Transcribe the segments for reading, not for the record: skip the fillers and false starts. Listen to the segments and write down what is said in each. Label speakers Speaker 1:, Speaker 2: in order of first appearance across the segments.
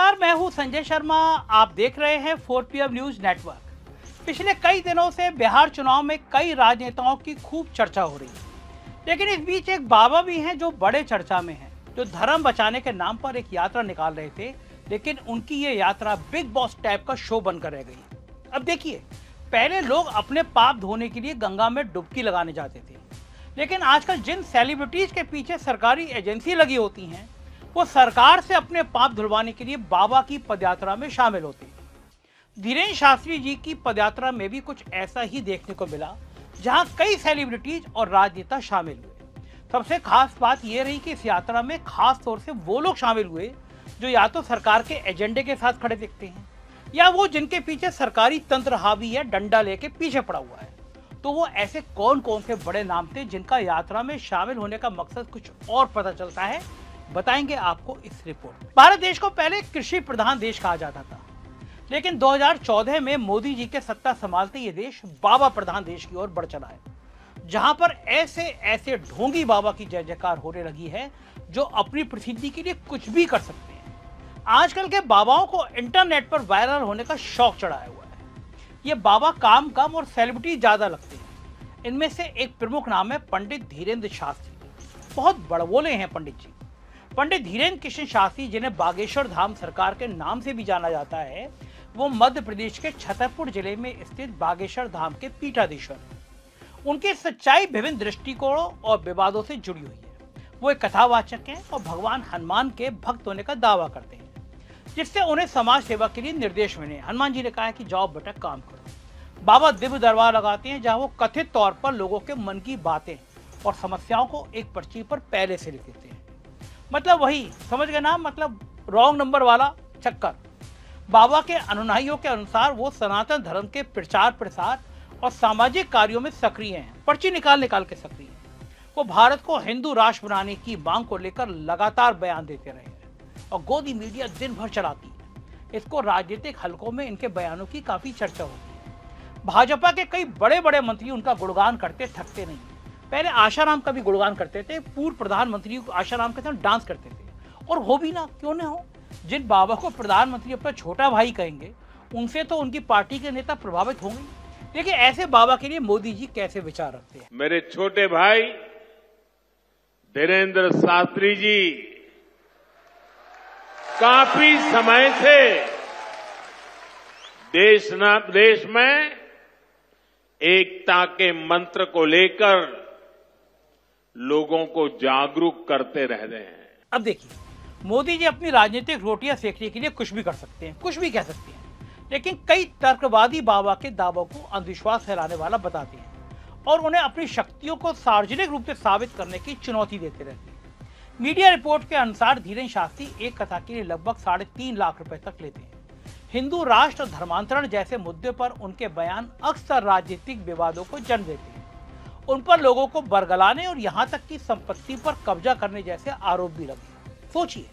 Speaker 1: नमस्कार, मैं हूं संजय शर्मा। आप देख रहे हैं 4PM न्यूज नेटवर्क। पिछले कई दिनों से बिहार चुनाव में कई राजनेताओं की खूब चर्चा हो रही है, लेकिन इस बीच एक बाबा भी हैं जो बड़े चर्चा में हैं, जो धर्म बचाने के नाम पर एक यात्रा निकाल रहे थे, लेकिन उनकी ये यात्रा बिग बॉस टाइप का शो बनकर रह गई। अब देखिए, पहले लोग अपने पाप धोने के लिए गंगा में डुबकी लगाने जाते थे, लेकिन आजकल जिन सेलिब्रिटीज के पीछे सरकारी एजेंसी लगी होती हैं, वो सरकार से अपने पाप धुलवाने के लिए बाबा की पदयात्रा में शामिल होते हैं। धीरेन्द्र शास्त्री जी की पदयात्रा में भी कुछ ऐसा ही देखने को मिला, जहां कई सेलिब्रिटीज और राजनेता शामिल हुए। सबसे खास बात यह रही कि इस यात्रा में खास तौर से वो लोग शामिल हुए जो या तो सरकार के एजेंडे के साथ खड़े दिखते हैं, या वो जिनके पीछे सरकारी तंत्र हावी है, डंडा लेके पीछे पड़ा हुआ है। तो वो ऐसे कौन कौन से बड़े नाम थे जिनका यात्रा में शामिल होने का मकसद कुछ और पता चलता है, बताएंगे आपको इस रिपोर्ट। भारत देश को पहले कृषि प्रधान देश कहा जाता था, लेकिन 2014 में मोदी जी के सत्ता संभालते ये देश बाबा प्रधान देश की ओर बढ़ चला है, जहां पर ऐसे ऐसे ढोंगी बाबा की जय जयकार होने लगी है जो अपनी प्रसिद्धि के लिए कुछ भी कर सकते हैं। आजकल के बाबाओं को इंटरनेट पर वायरल होने का शौक चढ़ाया हुआ है। ये बाबा काम कम और सेलिब्रिटी ज्यादा लगते हैं। इनमें से एक प्रमुख नाम है पंडित धीरेन्द्र शास्त्री। बहुत बड़बोले हैं पंडित जी। पंडित धीरेन्द्र कृष्ण शास्त्री, जिन्हें बागेश्वर धाम सरकार के नाम से भी जाना जाता है, वो मध्य प्रदेश के छतरपुर जिले में स्थित बागेश्वर धाम के पीठाधीश्वर हैं। उनकी सच्चाई विभिन्न दृष्टिकोणों और विवादों से जुड़ी हुई है। वो एक कथावाचक हैं और भगवान हनुमान के भक्त होने का दावा करते हैं, जिससे उन्हें समाज सेवा के लिए निर्देश मिले। हनुमान जी ने कहा है कि जाओ बेटा काम करो। बाबा दिव्य दरबार लगाते हैं, जहाँ वो कथित तौर पर लोगों के मन की बातें और समस्याओं को एक पर्ची पर पहले से लिख देते हैं। मतलब वही समझ गए ना, मतलब रॉन्ग नंबर वाला चक्कर। बाबा के अनुयायियों के अनुसार वो सनातन धर्म के प्रचार प्रसार और सामाजिक कार्यों में सक्रिय हैं, पर्ची निकाल के सक्रिय हैं। वो भारत को हिंदू राष्ट्र बनाने की मांग को लेकर लगातार बयान देते रहे हैं और गोदी मीडिया दिन भर चलाती है। इसको राजनीतिक हलकों में इनके बयानों की काफी चर्चा होती है। भाजपा के कई बड़े बड़े मंत्री उनका गुणगान करते थकते नहीं। पहले आशाराम का भी गुणगान करते थे, पूर्व प्रधानमंत्री आशाराम के साथ डांस करते थे। और हो भी ना, क्यों ना हो। जिन बाबा को प्रधानमंत्री अपना छोटा भाई कहेंगे, उनसे तो उनकी पार्टी के नेता प्रभावित होंगे। देखिए, ऐसे बाबा के लिए मोदी जी कैसे विचार रखते हैं।
Speaker 2: मेरे छोटे भाई धीरेन्द्र शास्त्री जी काफी समय से देश में एकता के मंत्र को लेकर लोगों को जागरूक करते रह रहे हैं।
Speaker 1: अब देखिए, मोदी जी अपनी राजनीतिक रोटियां सेकने के लिए कुछ भी कर सकते हैं, कुछ भी कह सकते हैं, लेकिन कई तर्कवादी बाबा के दावों को अंधविश्वास फैलाने वाला बताते हैं और उन्हें अपनी शक्तियों को सार्वजनिक रूप से साबित करने की चुनौती देते रहते हैं। मीडिया रिपोर्ट के अनुसार धीरेन्द्र शास्त्री एक कथा के लिए लगभग 3.5 लाख रुपए तक लेते हैं। हिंदू राष्ट्र धर्मांतरण जैसे मुद्दे पर उनके बयान अक्सर राजनीतिक विवादों को जन्म देते हैं। उन पर लोगों को बरगलाने और यहाँ तक कि संपत्ति पर कब्जा करने जैसे आरोप भी लगे। सोचिए,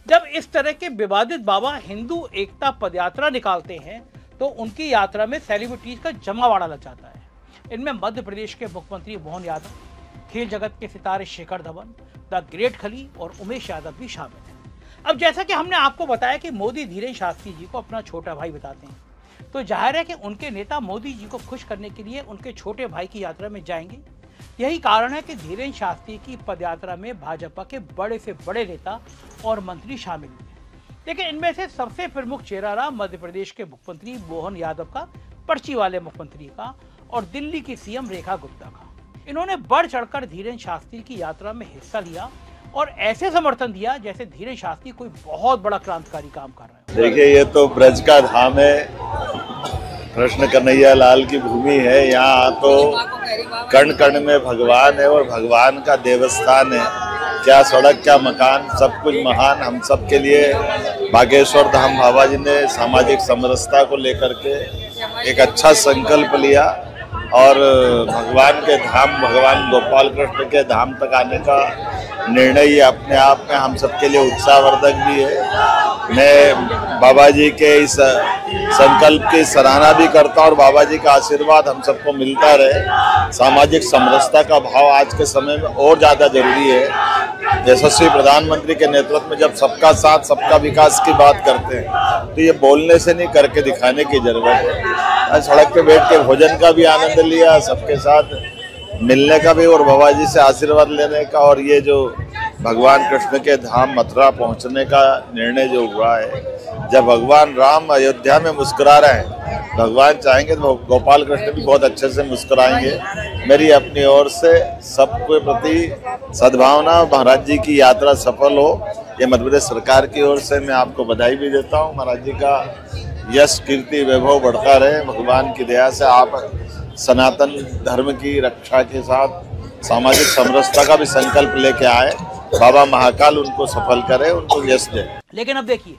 Speaker 1: जब इस तरह के विवादित बाबा हिंदू एकता पदयात्रा निकालते हैं, तो उनकी यात्रा में सेलिब्रिटीज का जमावड़ा लग जाता है। इनमें मध्य प्रदेश के मुख्यमंत्री मोहन यादव, खेल जगत के सितारे शिखर धवन, द ग्रेट खली और उमेश यादव भी शामिल हैं। अब जैसा कि हमने आपको बताया कि मोदी धीरेन्द्र शास्त्री जी को अपना छोटा भाई बताते हैं, तो जाहिर है कि उनके नेता मोदी जी को खुश करने के लिए उनके छोटे भाई की यात्रा में जाएंगे। यही कारण है कि धीरेन्द्र शास्त्री की पदयात्रा में भाजपा के बड़े से बड़े नेता और मंत्री शामिल हुए। लेकिन इनमें से सबसे प्रमुख चेहरा रहा मध्य प्रदेश के मुख्यमंत्री मोहन यादव का, पर्ची वाले मुख्यमंत्री का, और दिल्ली की सीएम रेखा गुप्ता का। इन्होंने बढ़ चढ़कर धीरेन्द्र शास्त्री की यात्रा में हिस्सा लिया और ऐसे समर्थन दिया जैसे धीरेन्द्र शास्त्री कोई बहुत बड़ा क्रांतिकारी काम कर रहे हैं।
Speaker 3: देखिए, ये तो ब्रज का धाम है, कृष्ण कन्हैया लाल की भूमि है। यहाँ तो कण कण में भगवान है और भगवान का देवस्थान है। क्या सड़क, क्या मकान, सब कुछ महान। हम सब के लिए बागेश्वर धाम बाबा जी ने सामाजिक समरसता को लेकर के एक अच्छा संकल्प लिया और भगवान के धाम, भगवान गोपाल कृष्ण के धाम तक आने का निर्णय ये अपने आप में हम सबके लिए उत्साहवर्धक भी है। मैं बाबा जी के इस संकल्प की सराहना भी करता हूँ और बाबा जी का आशीर्वाद हम सबको मिलता रहे। सामाजिक समरसता का भाव आज के समय में और ज़्यादा जरूरी है। यशस्वी प्रधानमंत्री के नेतृत्व में जब सबका साथ सबका विकास की बात करते हैं तो ये बोलने से नहीं, करके दिखाने की जरूरत है। आज सड़क पे बैठ के भोजन का भी आनंद लिया, सबके साथ मिलने का भी और बाबा जी से आशीर्वाद लेने का, और ये जो भगवान कृष्ण के धाम मथुरा पहुंचने का निर्णय जो हुआ है, जब भगवान राम अयोध्या में मुस्कुरा रहे हैं, भगवान चाहेंगे तो गोपाल कृष्ण भी बहुत अच्छे से मुस्कुराएंगे। मेरी अपनी ओर से सबके प्रति सद्भावना, महाराज जी की यात्रा सफल हो, ये मध्य प्रदेश सरकार की ओर से मैं आपको बधाई भी देता हूँ। महाराज जी का यश कीर्ति वैभव बढ़ता रहे। भगवान की दया से आप सनातन धर्म की रक्षा के साथ सामाजिक समरसता का भी संकल्प लेके आए। बाबा महाकाल उनको सफल करे, उनको यश दे।
Speaker 1: लेकिन अब देखिए,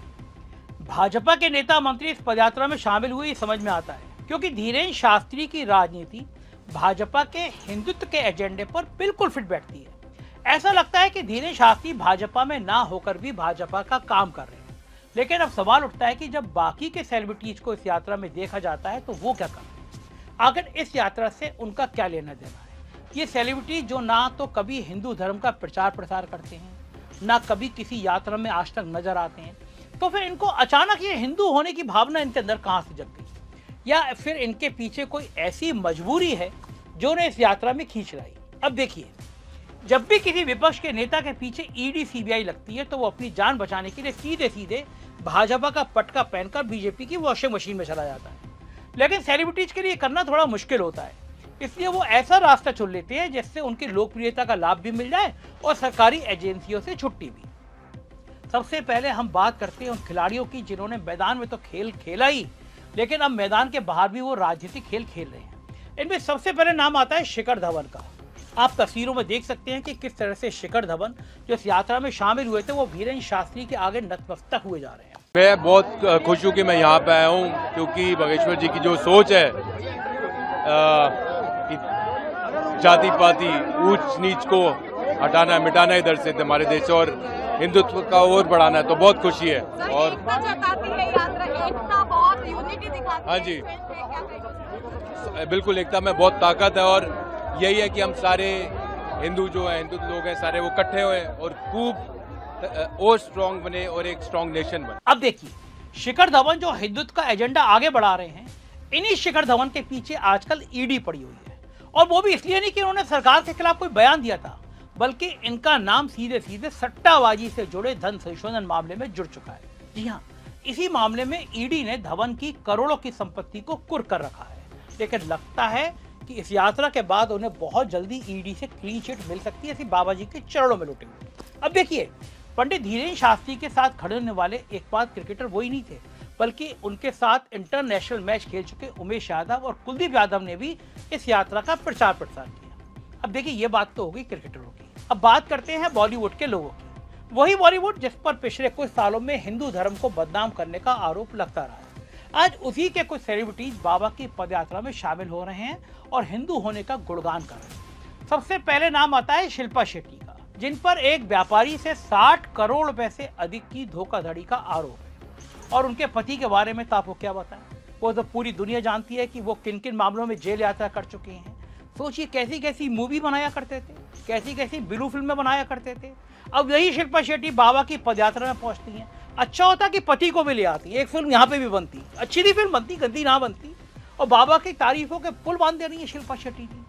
Speaker 1: भाजपा के नेता मंत्री इस पदयात्रा में शामिल हुए समझ में आता है, क्योंकि धीरेन्द्र शास्त्री की राजनीति भाजपा के हिंदुत्व के एजेंडे पर बिल्कुल फिट बैठती है। ऐसा लगता है कि धीरेन्द्र शास्त्री भाजपा में ना होकर भी भाजपा का काम कर रहे हैं। लेकिन अब सवाल उठता है कि जब बाकी के सेलिब्रिटीज को इस यात्रा में देखा जाता है तो वो क्या कर रहे हैं? आखिर इस यात्रा से उनका क्या लेना देना है? ये सेलिब्रिटी जो ना तो कभी हिंदू धर्म का प्रचार प्रसार करते हैं, ना कभी किसी यात्रा में आज तक नजर आते हैं, तो फिर इनको अचानक ये हिंदू होने की भावना इनके अंदर कहाँ से जग गई? या फिर इनके पीछे कोई ऐसी मजबूरी है जो उन्हें इस यात्रा में खींच लाई? अब देखिए, जब भी किसी विपक्ष के नेता के पीछे ईडी सीबीआई लगती है तो वो अपनी जान बचाने के लिए सीधे सीधे भाजपा का पटका पहनकर बीजेपी की वॉशिंग मशीन में चला जाता है। लेकिन सेलिब्रिटीज के लिए करना थोड़ा मुश्किल होता है, इसलिए वो ऐसा रास्ता चुन लेते हैं जिससे उनकी लोकप्रियता का लाभ भी मिल जाए और सरकारी एजेंसियों से छुट्टी भी। सबसे पहले हम बात करते हैं उन खिलाड़ियों की जिन्होंने मैदान में तो खेल खेला ही, लेकिन अब मैदान के बाहर भी वो राजनीतिक खेल खेल रहे हैं। इनमें सबसे पहले नाम आता है शिखर धवन का। आप तस्वीरों में देख सकते हैं कि किस तरह से शिखर धवन जो इस यात्रा में शामिल हुए थे वो धीरेन्द्र शास्त्री के आगे नतमस्तक हुए जा रहे हैं।
Speaker 4: मैं बहुत खुश हूँ कि मैं यहाँ पे आया हूँ, क्योंकि बागेश्वर जी की जो सोच है कि जाति पाति ऊंच नीच को हटाना मिटाना इधर से हमारे देश और हिंदुत्व का और बढ़ाना है, तो बहुत खुशी है। और हाँ जी, बिल्कुल एकता में बहुत ताकत है और यही है कि हम सारे हिंदू जो है, हिंदू लोग हैं सारे, वो इकट्ठे हुए और खूब और स्ट्रांग बने और एक स्ट्रांग नेशन बने।
Speaker 1: अब देखिए, शिखर धवन जो हिंदुत्व का एजेंडा आगे बढ़ा रहे हैं, इन्हीं शिखर धवन के पीछे आजकल ईडी पड़ी हुई है। और वो भी इसलिए नहीं कि उन्होंने सरकार के खिलाफ कोई बयान दिया था, बल्कि इनका नाम सीधे सीधे सट्टाबाजी से जुड़े धन संशोधन मामले में जुड़ चुका है। जी हाँ, इसी मामले में ईडी ने धवन की करोड़ों की संपत्ति को कुर्क कर रखा है। लेकिन लगता है कि इस यात्रा के बाद उन्हें बहुत जल्दी ईडी से क्लीन चिट मिल सकती है, ऐसी बाबा जी के चरणों में लौटे हुए। अब देखिए, पंडित धीरेन्द्र शास्त्री के साथ खड़े होने वाले एक बात क्रिकेटर वही नहीं थे, बल्कि उनके साथ इंटरनेशनल मैच खेल चुके उमेश यादव और कुलदीप यादव ने भी इस यात्रा का प्रचार प्रसार किया। अब देखिए, ये बात तो होगी क्रिकेटरों की। अब बात करते हैं बॉलीवुड के लोगों की। वही बॉलीवुड जिस पर पिछले कुछ सालों में हिंदू धर्म को बदनाम करने का आरोप लगता रहा है। आज उसी के कुछ सेलिब्रिटीज बाबा की पदयात्रा में शामिल हो रहे हैं और हिंदू होने का गुणगान कर रहे हैं। सबसे पहले नाम आता है शिल्पा शेट्टी का, जिन पर एक व्यापारी से 60 करोड़ रुपए से अधिक की धोखाधड़ी का आरोप है। और उनके पति के बारे में तो आपको क्या बताएं, वो तो पूरी दुनिया जानती है कि वो किन किन मामलों में जेल यात्रा कर चुके हैं। सोचिए, कैसी कैसी मूवी बनाया करते थे, कैसी कैसी ब्लू फिल्में बनाया करते थे। अब यही शिल्पा शेट्टी बाबा की पदयात्रा में पहुंचती हैं। अच्छा होता कि पति को भी ले आती, एक फिल्म यहाँ पे भी बनती, अच्छी भी फिल्म बनती, गंदी ना बनती। और बाबा की तारीफों के पुल बांध दे रही है शिल्पा शेट्टी जी।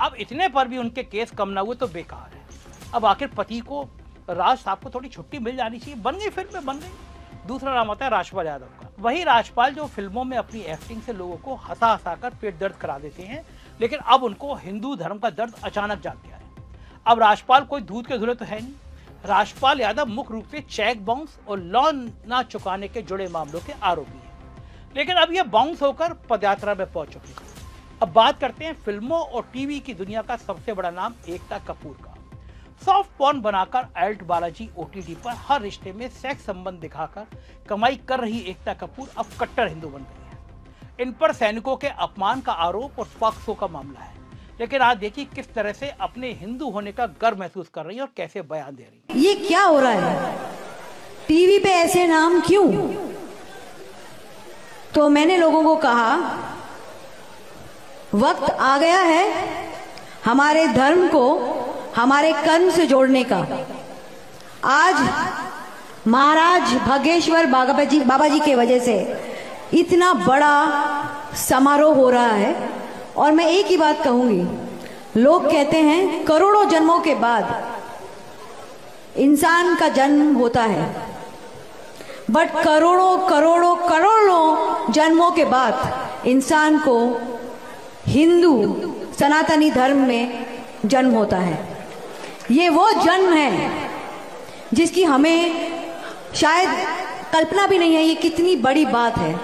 Speaker 1: अब इतने पर भी उनके केस कम ना हुए तो बेकार है। अब आखिर पति को, राज साहब को थोड़ी छुट्टी मिल जानी चाहिए। बन गई फिल्म में, बन गई। दूसरा नाम आता है राजपाल यादव का। वही राजपाल जो फिल्मों में अपनी एक्टिंग से लोगों को हंसा हंसा कर पेट दर्द करा देते हैं, लेकिन अब उनको हिंदू धर्म का दर्द अचानक जाग गया है। अब राजपाल कोई दूध के धुले तो है नहीं। राजपाल यादव मुख्य रूप से चेक बाउंस और लोन ना चुकाने के जुड़े मामलों के आरोपी हैं, लेकिन अब यह बाउंस होकर पदयात्रा में पहुंच चुके हैं। अब बात करते हैं फिल्मों और टीवी की दुनिया का सबसे बड़ा नाम एकता कपूर का। सॉफ्ट पॉर्न बनाकर एल्ट बालाजी ओटीटी पर हर रिश्ते में सेक्स संबंध दिखाकर कमाई कर रही एकता कपूर अब कट्टर हिंदू बन गई है। इन पर सैनिकों के अपमान का आरोप और पॉक्सो का मामला है। लेकिन आज देखिए किस तरह से अपने हिंदू होने का गर्व महसूस कर रही है और कैसे बयान दे रही है।
Speaker 5: ये क्या हो रहा है, टीवी पे ऐसे नाम क्यों? तो मैंने लोगों को कहा वक्त आ गया है हमारे धर्म को हमारे कर्म से जोड़ने का। आज महाराज भागेश्वर बाबा जी के वजह से इतना बड़ा समारोह हो रहा है। और मैं एक ही बात कहूंगी, लोग कहते हैं करोड़ों जन्मों के बाद इंसान का जन्म होता है, बट करोड़ों करोड़ों करोड़ों जन्मों के बाद इंसान को हिंदू सनातनी धर्म में जन्म होता है। ये वो जन्म है जिसकी हमें शायद कल्पना भी नहीं है। ये कितनी बड़ी बात है।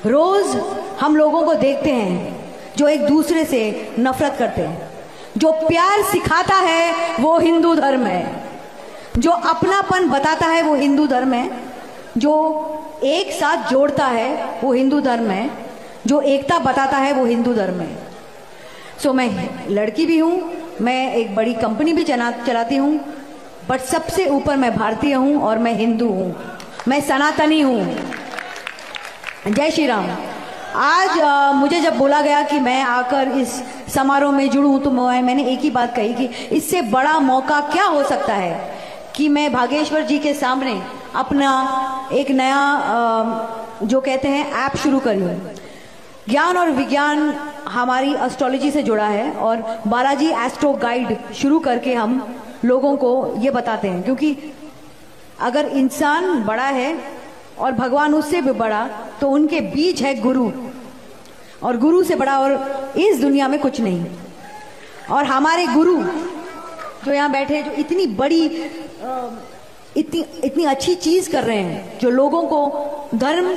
Speaker 5: रोज हम लोगों को देखते हैं जो एक दूसरे से नफरत करते हैं। जो प्यार सिखाता है वो हिंदू धर्म है, जो अपनापन बताता है वो हिंदू धर्म है, जो एक साथ जोड़ता है वो हिंदू धर्म है, जो एकता बताता है वो हिंदू धर्म है। सो मैं लड़की भी हूँ, मैं एक बड़ी कंपनी भी चलाती हूँ, बट सबसे ऊपर मैं भारतीय हूँ और मैं हिंदू हूँ, मैं सनातनी हूँ। जय श्री राम। आज मुझे जब बोला गया कि मैं आकर इस समारोह में जुड़ूं तो मैंने एक ही बात कही कि इससे बड़ा मौका क्या हो सकता है कि मैं भागेश्वर जी के सामने अपना एक नया जो कहते हैं ऐप शुरू करूं। ज्ञान और विज्ञान हमारी एस्ट्रोलॉजी से जुड़ा है और बालाजी एस्ट्रो गाइड शुरू करके हम लोगों को ये बताते हैं, क्योंकि अगर इंसान बड़ा है और भगवान उससे भी बड़ा तो उनके बीच है गुरु, और गुरु से बड़ा और इस दुनिया में कुछ नहीं। और हमारे गुरु जो यहाँ बैठे, जो इतनी बड़ी इतनी अच्छी चीज कर रहे हैं, जो लोगों को धर्म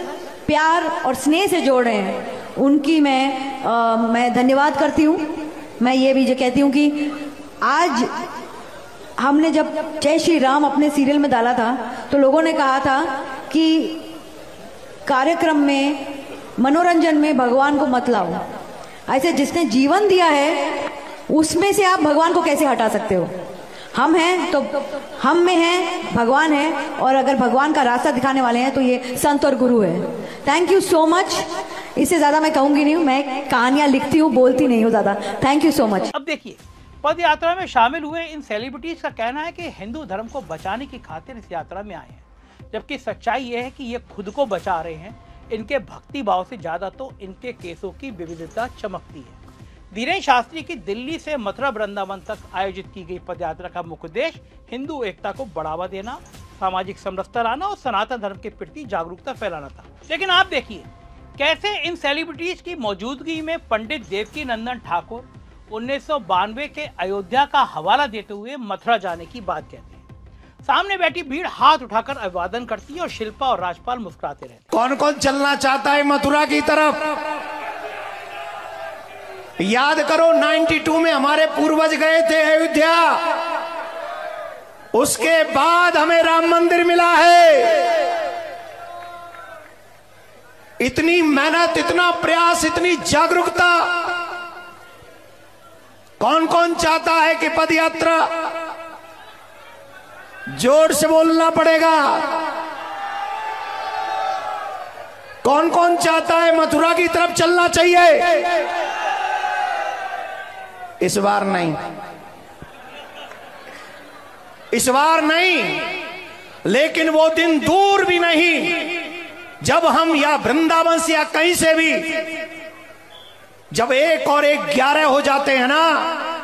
Speaker 5: प्यार और स्नेह से जोड़ रहे हैं, उनकी मैं धन्यवाद करती हूँ। मैं ये भी जो कहती हूँ कि आज हमने जब जय श्री राम अपने सीरियल में डाला था तो लोगों ने कहा था कि कार्यक्रम में मनोरंजन में भगवान को मत लाओ। ऐसे जिसने जीवन दिया है उसमें से आप भगवान को कैसे हटा सकते हो? हम हैं तो हम में हैं भगवान है, और अगर भगवान का रास्ता दिखाने वाले हैं तो ये संत और गुरु है। Thank you so much. इससे ज्यादा मैं कहूंगी नहीं, मैं कहानियां लिखती हूँ, बोलती नहीं हूँ ज्यादा। Thank you so much.
Speaker 1: अब देखिए, पद यात्रा में शामिल हुए इन सेलिब्रिटीज का कहना है कि हिंदू धर्म को बचाने की खातिर इस यात्रा में आए हैं, जबकि सच्चाई ये है कि ये खुद को बचा रहे हैं। इनके भक्ति भाव से ज्यादा तो इनके केसों की विविधता चमकती है। धीरेन्द्र शास्त्री की दिल्ली से मथुरा वृंदावन तक आयोजित की गई पदयात्रा का मुख्य उद्देश्य हिंदू एकता को बढ़ावा देना, सामाजिक समरसता लाना और सनातन धर्म के प्रति जागरूकता फैलाना था। लेकिन आप देखिए कैसे इन सेलिब्रिटीज की मौजूदगी में पंडित देवकी नंदन ठाकुर 1992 के अयोध्या का हवाला देते हुए मथुरा जाने की बात कहते हैं। सामने बैठी भीड़ हाथ उठाकर अभिवादन करती है और शिल्पा और राजपाल मुस्कुराते रहते।
Speaker 6: कौन कौन चलना चाहता है मथुरा की तरफ? याद करो 92 में हमारे पूर्वज गए थे अयोध्या, उसके बाद हमें राम मंदिर मिला है। इतनी मेहनत, इतना प्रयास, इतनी जागरूकता, कौन कौन चाहता है कि पदयात्रा? जोर से बोलना पड़ेगा। कौन कौन चाहता है मथुरा की तरफ चलना चाहिए? इस बार नहीं, इस बार नहीं, लेकिन वो दिन दूर भी नहीं जब हम या वृंदावन से या कहीं से भी जब 1 और 1 11 हो जाते हैं ना,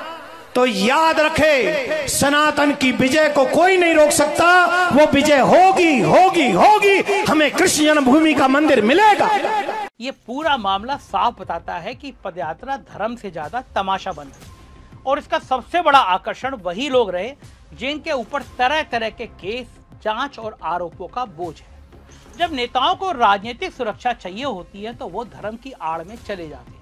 Speaker 6: तो याद रखे सनातन की विजय को कोई नहीं रोक सकता। वो विजय होगी होगी होगी, हमें कृष्ण जन्मभूमि का मंदिर मिलेगा।
Speaker 1: ये पूरा मामला साफ बताता है कि पदयात्रा धर्म से ज्यादा तमाशा बन गई, और इसका सबसे बड़ा आकर्षण वही लोग रहे जिनके ऊपर तरह तरह के केस, जांच और आरोपों का बोझ है। जब नेताओं को राजनीतिक सुरक्षा चाहिए होती है तो वो धर्म की आड़ में चले जाते हैं,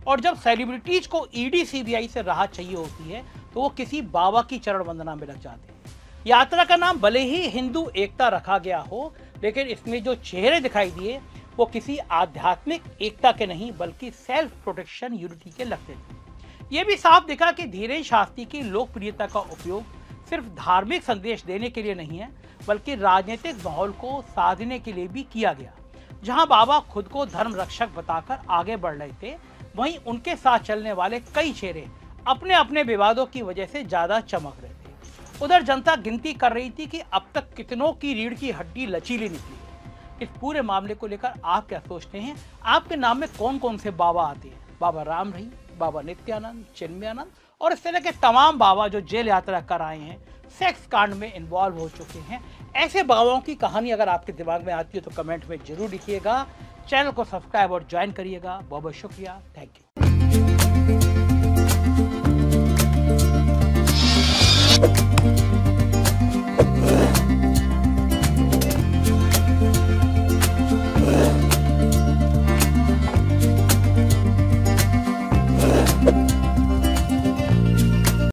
Speaker 1: और जब सेलिब्रिटीज को ईडी सीबीआई से राहत चाहिए होती है तो वो किसी बाबा की चरण वंदना में लग जाते हैं। यात्रा का नाम भले ही हिंदू एकता रखा गया हो, लेकिन इसमें जो चेहरे दिखाई दिए वो किसी आध्यात्मिक एकता के नहीं बल्कि सेल्फ प्रोटेक्शन यूनिटी के लगते थे। ये भी साफ दिखा कि धीरेन्द्र शास्त्री की लोकप्रियता का उपयोग सिर्फ धार्मिक संदेश देने के लिए नहीं है, बल्कि राजनीतिक माहौल को साधने के लिए भी किया गया। जहां बाबा खुद को धर्म रक्षक बताकर आगे बढ़ रहे थे, वहीं उनके साथ चलने वाले कई चेहरे अपने अपने विवादों की वजह से ज्यादा चमक रहे थे। उधर जनता गिनती कर रही थी कि अब तक कितनों की रीढ़ की हड्डी लचीली निकली है। इस पूरे मामले को लेकर आप क्या सोचते हैं? आपके नाम में कौन कौन से बाबा आते हैं? बाबा राम रही, बाबा नित्यानंद, चिन्मयानंद और इस तरह के तमाम बाबा जो जेल यात्रा कर आए हैं, सेक्स कांड में इन्वॉल्व हो चुके हैं। ऐसे बाबाओं की कहानी अगर आपके दिमाग में आती है तो कमेंट में जरूर लिखिएगा। चैनल को सब्सक्राइब और ज्वाइन करिएगा। बहुत बहुत शुक्रिया। Thank you.